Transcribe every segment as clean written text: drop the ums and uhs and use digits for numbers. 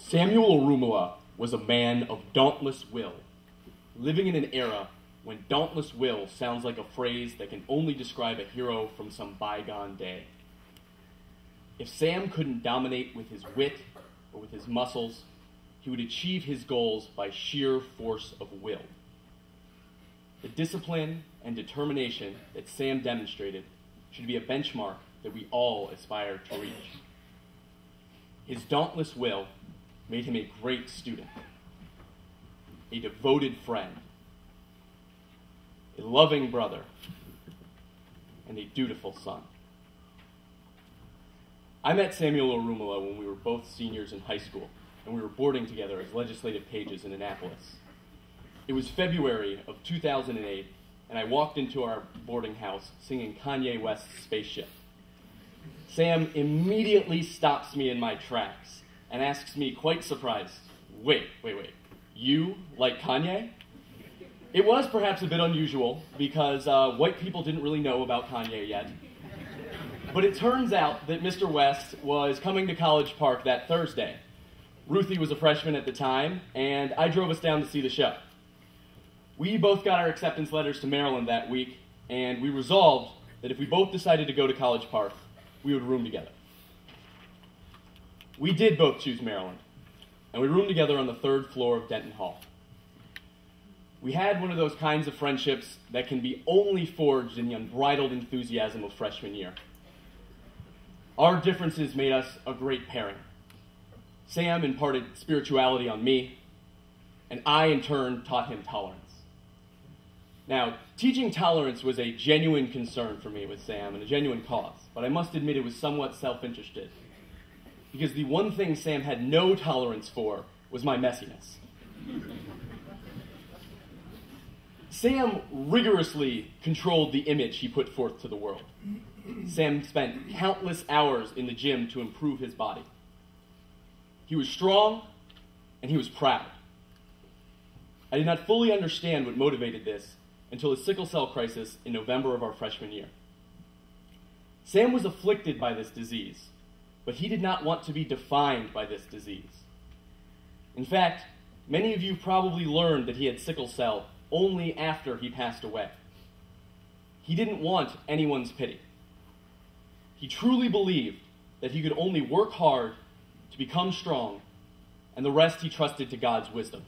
Samuel Arumala was a man of dauntless will, living in an era when dauntless will sounds like a phrase that can only describe a hero from some bygone day. If Sam couldn't dominate with his wit or with his muscles, he would achieve his goals by sheer force of will. The discipline and determination that Sam demonstrated should be a benchmark that we all aspire to reach. His dauntless will made him a great student, a devoted friend, a loving brother, and a dutiful son. I met Samuel Arumala when we were both seniors in high school, and we were boarding together as legislative pages in Annapolis. It was February of 2008, and I walked into our boarding house singing Kanye West's Spaceship. Sam immediately stops me in my tracks and asks me, quite surprised, wait, you like Kanye? It was perhaps a bit unusual because white people didn't really know about Kanye yet. But it turns out that Mr. West was coming to College Park that Thursday. Ruthie was a freshman at the time, and I drove us down to see the show. We both got our acceptance letters to Maryland that week, and we resolved that if we both decided to go to College Park, we would room together. We did both choose Maryland, and we roomed together on the 3rd floor of Denton Hall. We had one of those kinds of friendships that can be only forged in the unbridled enthusiasm of freshman year. Our differences made us a great pairing. Sam imparted spirituality on me, and I, in turn, taught him tolerance. Now, teaching tolerance was a genuine concern for me with Sam and a genuine cause, but I must admit it was somewhat self-interested, because the one thing Sam had no tolerance for was my messiness. Sam rigorously controlled the image he put forth to the world. Sam spent countless hours in the gym to improve his body. He was strong, and he was proud. I did not fully understand what motivated this until the sickle cell crisis in November of our freshman year. Sam was afflicted by this disease, but he did not want to be defined by this disease. In fact, many of you probably learned that he had sickle cell only after he passed away. He didn't want anyone's pity. He truly believed that he could only work hard to become strong, and the rest he trusted to God's wisdom.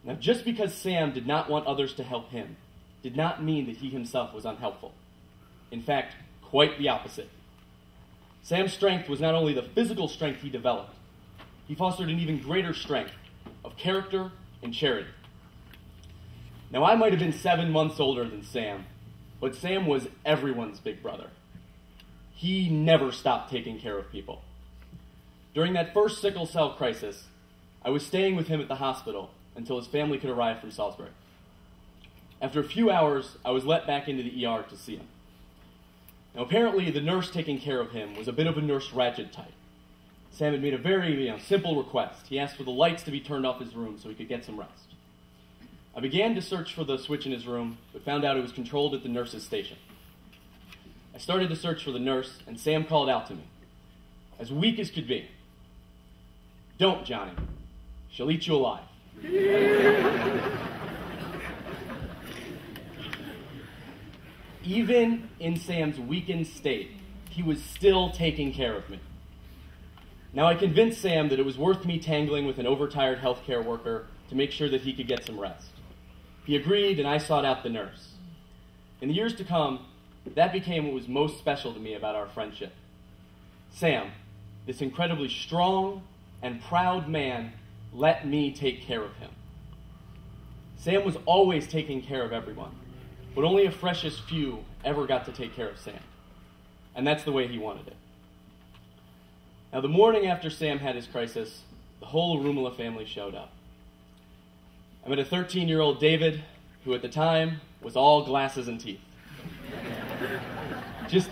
Now, just because Sam did not want others to help him did not mean that he himself was unhelpful. In fact, quite the opposite. Sam's strength was not only the physical strength he developed, he fostered an even greater strength of character and charity. Now, I might have been 7 months older than Sam, but Sam was everyone's big brother. He never stopped taking care of people. During that first sickle cell crisis, I was staying with him at the hospital until his family could arrive from Salisbury. After a few hours, I was let back into the ER to see him. Now, apparently, the nurse taking care of him was a bit of a Nurse Ratched type. Sam had made a very simple request. He asked for the lights to be turned off his room so he could get some rest. I began to search for the switch in his room, but found out it was controlled at the nurse's station. I started to search for the nurse, and Sam called out to me, as weak as could be, "Don't, Johnny. She'll eat you alive." Even in Sam's weakened state, he was still taking care of me. Now, I convinced Sam that it was worth me tangling with an overtired healthcare worker to make sure that he could get some rest. He agreed, and I sought out the nurse. In the years to come, that became what was most special to me about our friendship. Sam, this incredibly strong and proud man, let me take care of him. Sam was always taking care of everyone, but only a freshest few ever got to take care of Sam. And that's the way he wanted it. Now, the morning after Sam had his crisis, the whole Arumala family showed up. I met a 13-year-old David, who at the time was all glasses and teeth. Just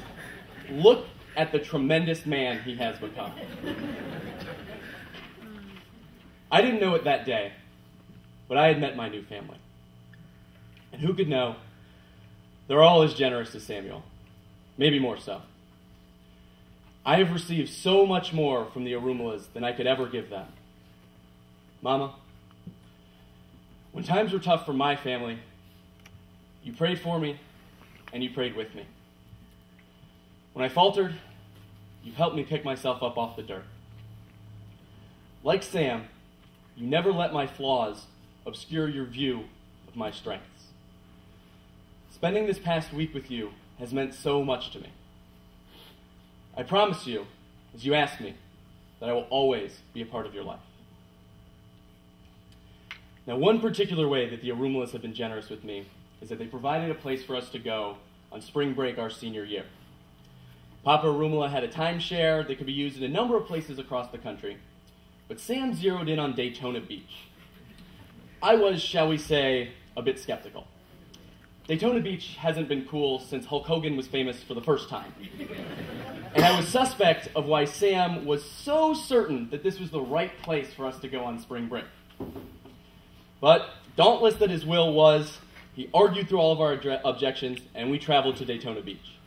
look at the tremendous man he has become. I didn't know it that day, but I had met my new family. And who could know, they're all as generous as Samuel, maybe more so. I have received so much more from the Arumalas than I could ever give them. Mama, when times were tough for my family, you prayed for me and you prayed with me. When I faltered, you've helped me pick myself up off the dirt. Like Sam, you never let my flaws obscure your view of my strengths. Spending this past week with you has meant so much to me. I promise you, as you asked me, that I will always be a part of your life. Now, one particular way that the Arumalas have been generous with me is that they provided a place for us to go on spring break our senior year. Papa Arumala had a timeshare that could be used in a number of places across the country, but Sam zeroed in on Daytona Beach. I was, shall we say, a bit skeptical. Daytona Beach hasn't been cool since Hulk Hogan was famous for the first time. And I was suspect of why Sam was so certain that this was the right place for us to go on spring break. But, dauntless that his will was, he argued through all of our objections, and we traveled to Daytona Beach.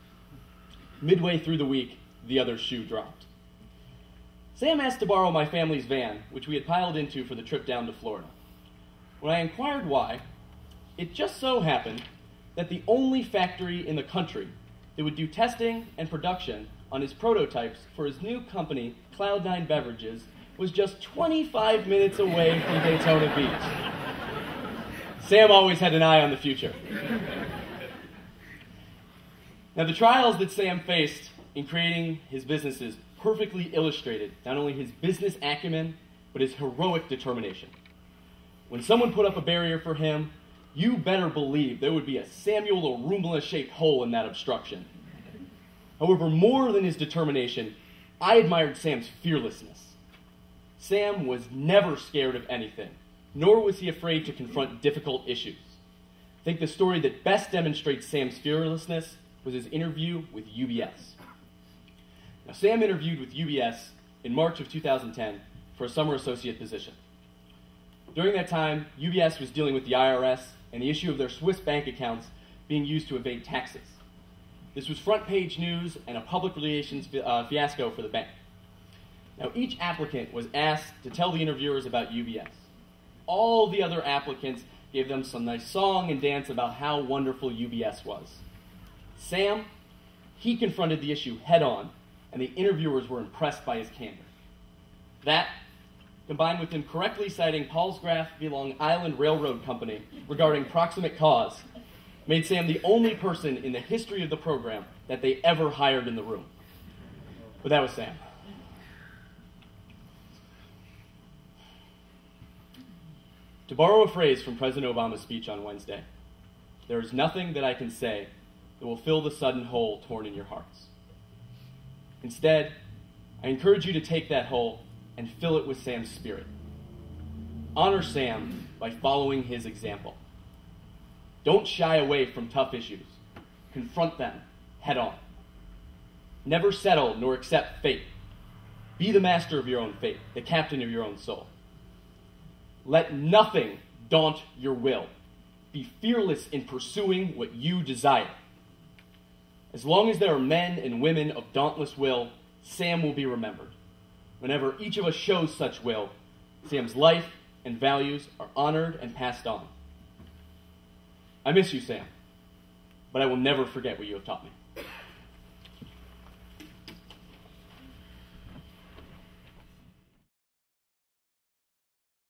Midway through the week, the other shoe dropped. Sam asked to borrow my family's van, which we had piled into for the trip down to Florida. When I inquired why, it just so happened that the only factory in the country that would do testing and production on his prototypes for his new company, Cloud9 Beverages, was just 25 minutes away from Daytona Beach. Sam always had an eye on the future. Now, the trials that Sam faced in creating his businesses perfectly illustrated not only his business acumen, but his heroic determination. When someone put up a barrier for him, you better believe there would be a Samuel Arumala-shaped hole in that obstruction. However, more than his determination, I admired Sam's fearlessness. Sam was never scared of anything, nor was he afraid to confront difficult issues. I think the story that best demonstrates Sam's fearlessness was his interview with UBS. Now, Sam interviewed with UBS in March of 2010 for a summer associate position. During that time, UBS was dealing with the IRS and the issue of their Swiss bank accounts being used to evade taxes. This was front-page news and a public relations fiasco for the bank. Now, each applicant was asked to tell the interviewers about UBS. All the other applicants gave them some nice song and dance about how wonderful UBS was. Sam, he confronted the issue head-on, and the interviewers were impressed by his candor. That, combined with him correctly citing Paulsgraf v. Long Island Railroad Company regarding proximate cause, made Sam the only person in the history of the program that they ever hired in the room. But that was Sam. To borrow a phrase from President Obama's speech on Wednesday, there is nothing that I can say that will fill the sudden hole torn in your hearts. Instead, I encourage you to take that hole and fill it with Sam's spirit. Honor Sam by following his example. Don't shy away from tough issues. Confront them head on. Never settle nor accept fate. Be the master of your own fate, the captain of your own soul. Let nothing daunt your will. Be fearless in pursuing what you desire. As long as there are men and women of dauntless will, Sam will be remembered. Whenever each of us shows such will, Sam's life and values are honored and passed on. I miss you, Sam, but I will never forget what you have taught me.